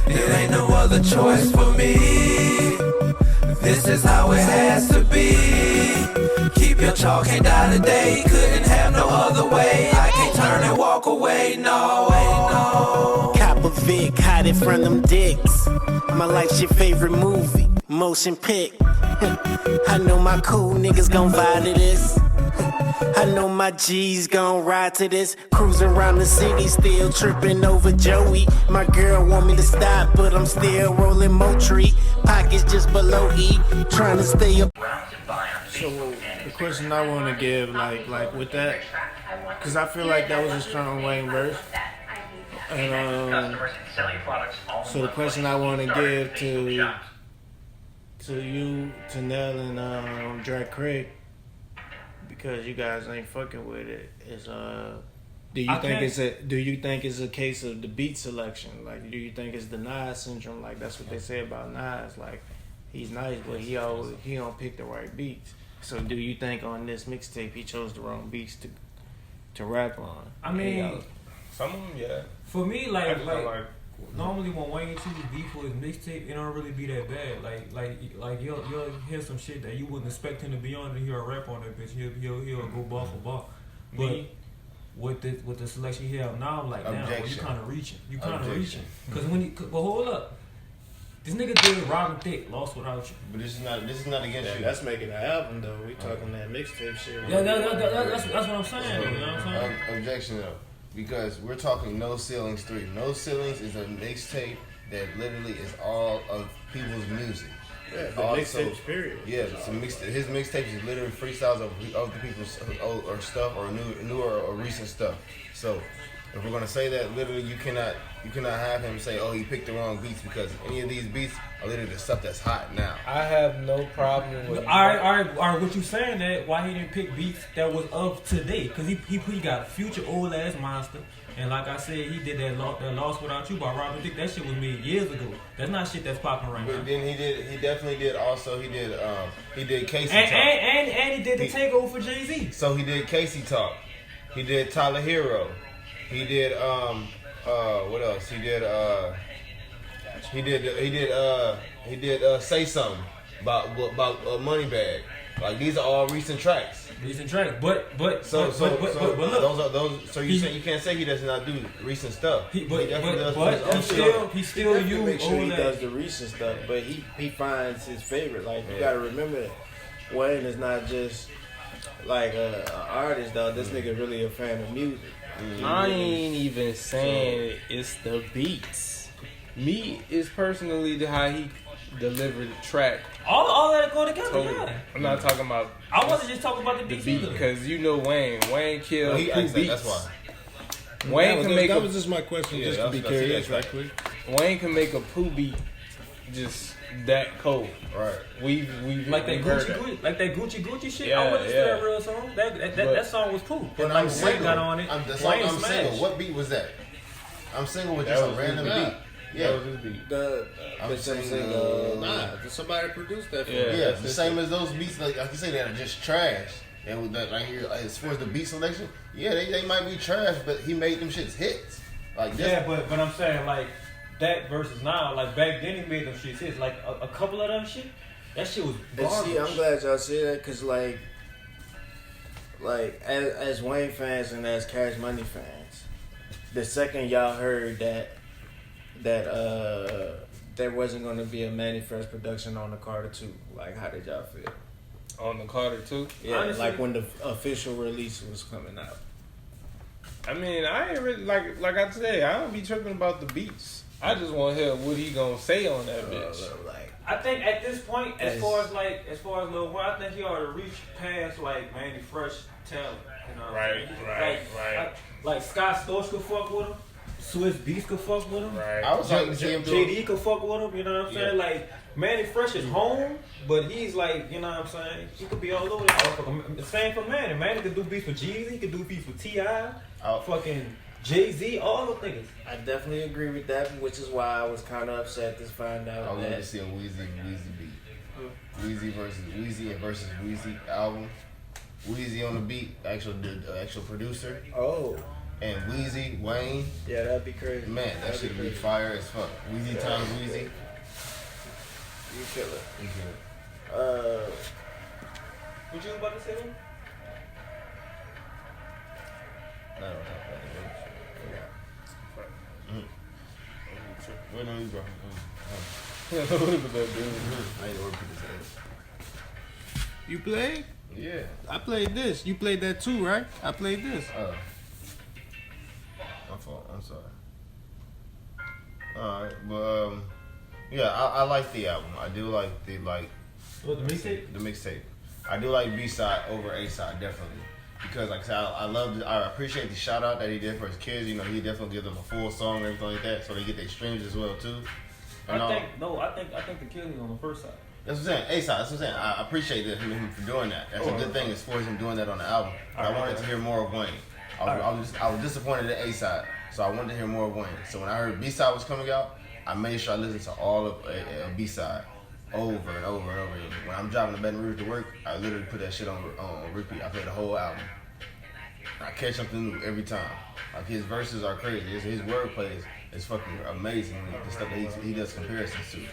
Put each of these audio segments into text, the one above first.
It ain't no other choice for me. This is how it has to be. Keep your chalk, can't die today. Couldn't have no other way. I can't turn and walk away, no, no. Copper Vic, hide it from them dicks. My life's your favorite movie, motion pic. I know my cool niggas gon' vibe to this. I know my G's gon' ride to this. Cruising around the city, still tripping over Joey. My girl want me to stop, but I'm still rolling Motree. Pockets just below E, trying to stay up. So the question I want to give, like with that, because I feel like that was a strong Wayne verse. And so the question I want to give to you, to Nell, and Drake Craig, because you guys ain't fucking with it, is do you think it's a case of the beat selection? Like, do you think it's the Nas syndrome? Like, that's what they say about Nas. Like, he's nice, but he don't pick the right beats. So do you think on this mixtape he chose the wrong beats to rap on? I mean, some of them, yeah. For me, like normally when Wayne chooses beat for his mixtape, it don't really be that bad. Like you'll hear some shit that you wouldn't expect him to be on, and he'll rap on that bitch. He'll go bar for bar. But with the selection he have now, I'm like, damn, well, you kind of reaching. Because but hold up. This nigga did Robin Thicke, Lost Without You. But this is not against you. That's making an album though. We talking that mixtape shit. Yeah, that's what I'm saying. You know what I'm saying? Objection though, because we're talking No Ceilings 3. No Ceilings is a mixtape that literally is all of people's music. Yeah, the mixtapes, period. Yeah, his mixtapes is literally freestyles of the people's or stuff or newer or recent stuff. So if we're gonna say that, literally you cannot have him say, oh, he picked the wrong beats, because any of these beats are literally the stuff that's hot now. I have no problem with. All right. What you saying that? Why he didn't pick beats that was of today? Because he got Future old ass monster, and like I said, he did that Lost Without You by Robin Thicke. That shit was made years ago. That's not shit that's popping right now. But then he definitely did. Also, he did Casey Talk. And he did the takeover for Jay-Z. So he did Casey Talk. He did Tyler Hero. He did what else? He did Say Something about Moneybag. Like, these are all recent tracks. But look, those. So you can't say he does not do recent stuff. He still use. Make sure he does the recent stuff, but he finds his favorite. Like, you gotta remember that Wayne is not just like an artist though. This nigga really a fan of music. I ain't even saying it's the beats. Me is personally how he delivered the track. All that go together. Totally. Yeah. I'm not talking about. I wasn't just talking about the beat because you know Wayne killed two beats. That's why. Wayne can make. That was just my question, just to be curious, right quick. Wayne can make a poo beat just that cold. Right. We've like that Gucci shit. Yeah, I wasn't that real song. That song was cool. And I'm single. Got on it. I'm single. What beat was that? I'm single with just a random beat. Yeah, that was his beat. Somebody produced that for me. Yeah, the same as those beats. Like I can say, that are just trash. And with that right here, as far as the beat selection, yeah, they might be trash, but he made them shits hits. Like this. Yeah, but I'm saying like that versus now. Like back then he made them shits hits. Like a couple of them shit. That shit was garbage. See, I'm glad y'all say that because like as Wayne fans and as Cash Money fans, the second y'all heard that there wasn't going to be a Manny Fresh production on the Carter 2, like how did y'all feel? On the Carter 2? Yeah, honestly, like when the official release was coming out. I mean, I ain't really like I said, I don't be tripping about the beats. I just want to hear what he gonna say on that bitch. I think at this point, as far as Lil Wayne, I think he ought to reach past like Manny Fresh talent. You know, right. Like Scott Storch could fuck with him. Swiss Beats could fuck with him. Right. I was like, JD could fuck with him. You know what I'm saying? Like Manny Fresh is home, but he's like, you know what I'm saying? He could be all over that motherfucker. Same for Manny. Manny could do beats for Jeezy. He could do beats for T.I. Fucking Jay-Z. All the niggas. I definitely agree with that, which is why I was kind of upset to find out. I wanted to see a Weezy beat. Weezy versus Weezy album. Weezy on the beat, the actual producer. Oh. and Weezy, Wayne. Yeah, that'd be crazy. Man, that should be fire as fuck. Weezy times Weezy. You kill it. You kill What you was about to say though? it. Wait on you, bro. I ain't gonna repeat this. You played? Yeah. I played this. You played that too, right? I played this. My fault. I'm sorry. Alright, but yeah, I like the album. I do like the What, the mixtape? The mixtape. I do like B-side over A-side, definitely. Because like I said, I appreciate the shout out that he did for his kids. You know, he definitely gives them a full song and everything like that, so they get their streams as well too. I think the kill is on the first side. That's what I'm saying. A-side. That's what I'm saying. I appreciate him for doing that. That's a good thing as far as him doing that on the album. But I wanted to hear more of Wayne. I was disappointed at A-side, so I wanted to hear more of Wayne. So when I heard B-side was coming out, I made sure I listened to all of B-side over and over and over again. When I'm driving to Baton Rouge to work, I literally put that shit on repeat. I play the whole album. I catch something new every time. Like his verses are crazy. His wordplay is fucking amazing. The stuff that he does comparisons to.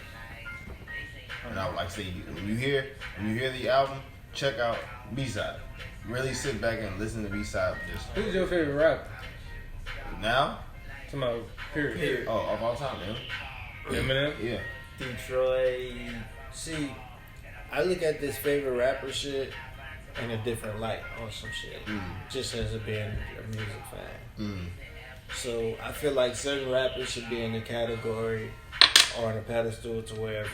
And I would like to say, when you hear the album, check out B-side. Really sit back and listen to B-side. Who's your favorite rapper? Now? Tomorrow, period. Oh, of all time, man. Eminem? Yeah. Detroit. See, I look at this favorite rapper shit in a different light on some shit. Just as being a music fan. So I feel like certain rappers should be in the category or on a pedestal to where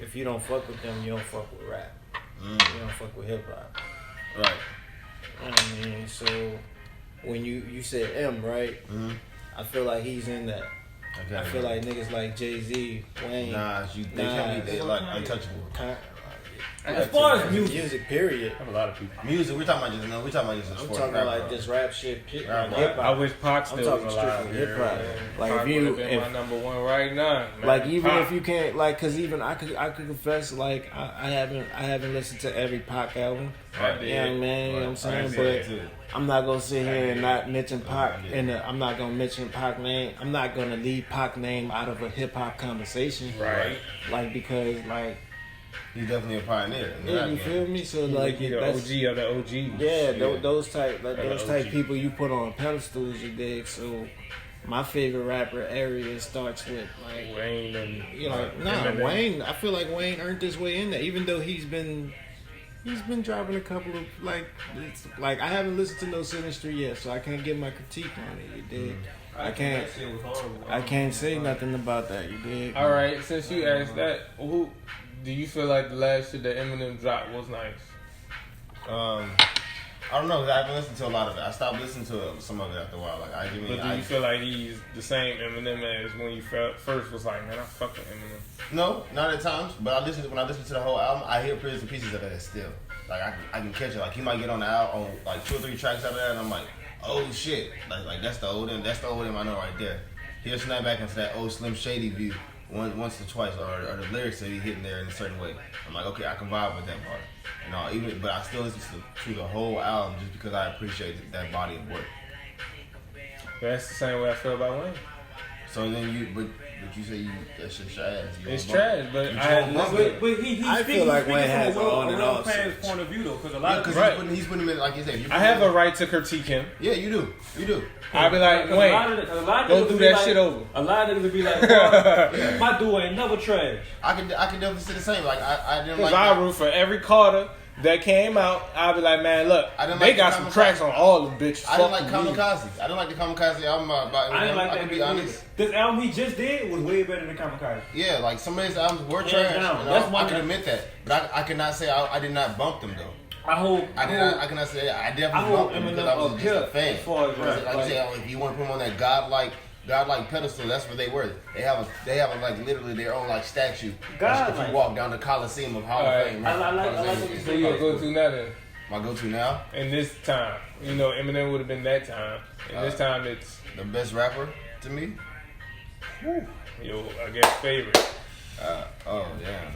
if you don't fuck with them, you don't fuck with rap. You don't fuck with hip hop. Right. You know what I mean? So when you said M, right? I feel like he's in that. Okay. I feel like niggas like Jay-Z, Wayne, they like untouchable. As far as music, period. I have a lot of people. Music, we're talking about just I'm talking about like this rap shit, hip hop. I wish Pac still talking was alive. strictly hip hop. Like Pac if would have been my number one right now. Man. like even Pac. if you can't like, cause even I could confess like I haven't listened to every Pac album. Right. Yeah, man, you know what I'm saying? But I'm not gonna sit here and not mention Pac I'm not gonna mention Pac name. I'm not gonna leave Pac name out of a hip hop conversation. Right. Like because like he's definitely a pioneer. yeah, you feel me? So like the that's OG of the OGs. yeah, those type OG. people you put on pedestals, you dig. So my favorite rapper area starts with like Wayne and Eminem. Wayne. I feel like Wayne earned his way in there, even though he's been dropping a couple of like I haven't listened to No Sinistry yet, so I can't give my critique on it. You dig? I can't say nothing about that. You dig? All right, since you asked that, who do you feel like the last shit that Eminem dropped was nice? I don't know, 'cause I haven't listened to a lot of it. I stopped listening to some of it after a while. Like But do you feel like he's the same Eminem as when you first was like, man, I fuck with Eminem? No, not at times. But when I listen to the whole album, I hear bits and pieces of it still. Like I can catch it. Like he might get on the album on like 2 or 3 tracks out of that, and I'm like, oh shit, like that's the old him. That's the old him I know right there. He'll snap back into that old Slim Shady view once or twice, or the lyrics that he hitting there in a certain way. I'm like, okay, I can vibe with that part. You know, but I still listen to the whole album just because I appreciate that body of work. That's the same way I feel about Wayne. So then but you say that shit's trash. It's trash, but I feel like Wayne has an on and off fans point of view though, because a lot of he's putting him in, like you said. I have a right to critique him. Yeah, you do. I'll be like, Wayne, don't do that shit over. A lot of niggas would be like, well, my dude ain't never trash. I can definitely say the same. Like I didn't Because like. I root for every Carter that came out. I'll be like, man, look, they like got some tracks on all the bitches. I didn't like Kamikaze. I didn't like the Kamikaze album. I didn't like that. I can be honest. This album he just did was way better than Kamikaze. Yeah, like some of his albums were trash. I can admit that, but I cannot say I did not bump them though. I cannot say that. I definitely bumped them because I was just a fan. Like you say, if you want to put them on that godlike pedestal, that's where they were. They have like literally their own like statue. If you walk down the Coliseum of Hall of Fame. I like what you So your go-to now then? My go-to now? In this time. You know, Eminem would have been that time. In this time, it's... The best rapper to me? Yo, I guess favorite. Oh, yeah.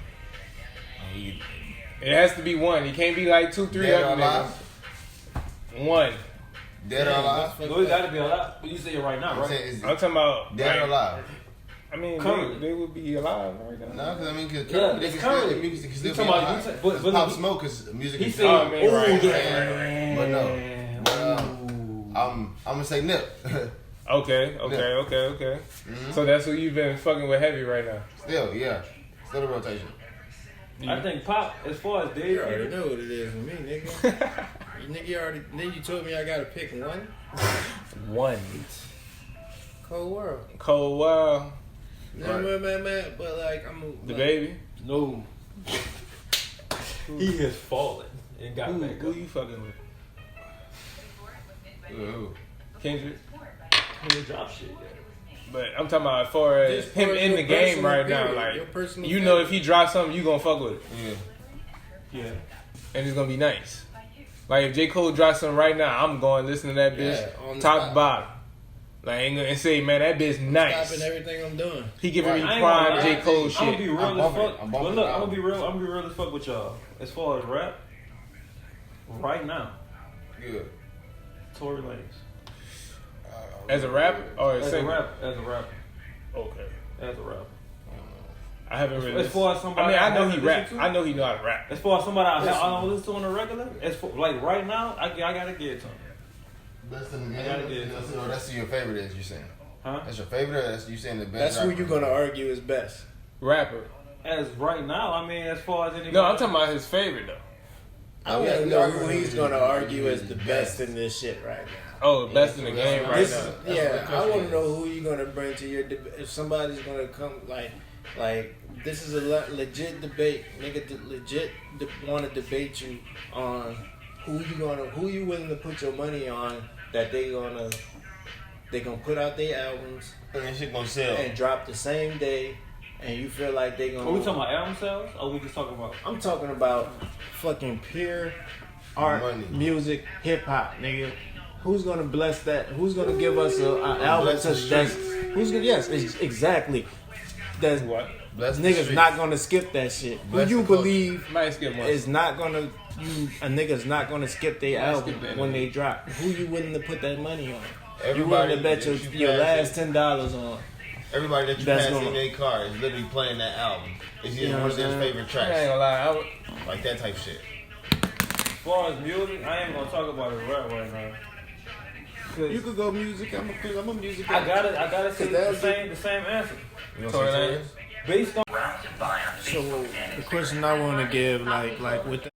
It has to be one. He can't be like 2, 3 Dead or other Alive? niggas. One. Dead or alive? No, it gotta be alive. But you say it right now, right? I'm talking about dead or like, alive. I mean, they would be alive right now. No, because I mean, it's music can still be alive. But Pop Smoke is music. He is said, alive. yeah. But no. I'm gonna say Nip. Okay. Mm-hmm. So that's who you've been fucking with heavy right now. Still a rotation. I think Pop, as far as Dave, You already know what it is with me, nigga. You told me I gotta pick one. One. Cold World. Cold World. Man, but like The baby. no. He has fallen and got back Who up. you fucking with? Ooh. Kendrick. He didn't drop shit yet. But I'm talking about as far as him in the game right now. Like, you know, if he drops something, you gonna fuck with it. Yeah. And it's gonna be nice. Like, if J. Cole drops something right now, I'm going to listen to that bitch top to bottom. Like, and say, man, that bitch nice. Stopping everything I'm doing. He giving me prime J. Cole shit. I'm gonna be real as fuck. I'm But bumping look, it I'm out. gonna be real as fuck with y'all. As far as rap, right now, Good. Tory Lanez. As a rapper or As a singer? rapper. Okay. As a rapper. I haven't really. As far as somebody, I know he haven't rap. listened to? I know he know how to rap. As far as somebody I don't listen to on a regular, as for like right now, I gotta give it to him. Best in the I gotta game. get it. That's who your favorite is. You saying? Huh? That's your favorite. Or that's you saying the best. That's who rapper? you gonna argue is best. Rapper. As right now, I mean, as far as anybody. No, I'm talking about his favorite though. I want to know who he's gonna argue is the best in this shit right now. Oh, best in the game right now. I want to know who you're gonna bring to your debate. If somebody's gonna come, like this is a legit debate, nigga. Legit want to debate you on who you willing to put your money on that they gonna put out their albums And that shit gonna sell. and drop the same day, and you feel like they gonna. Are we talking about album sales? Or we just talking about? I'm talking about fucking pure art, Money. music, hip hop, nigga. Who's gonna bless that? Who's gonna give us an album Bless the such that's streets. who's gonna exactly. That's What? Bless the niggas streets. not gonna skip that shit. Bless Who you the culture. believe Might skip one. is not gonna a nigga's not gonna skip their album skip that when one. they drop? Who you willing to put that money on? You Everybody willing to bet that your you last pass $10 on? Everybody that you That's pass gonna- in their car is literally playing that album. It's You know one of what I'm their saying? favorite I ain't tracks. gonna lie. Like that type shit. As far as music, I ain't gonna talk about it rap right now. You could go music. I'm a music. I gotta say That's the same answer. You know Tory what I'm Lanez. saying? Based on So the question I want to give, like with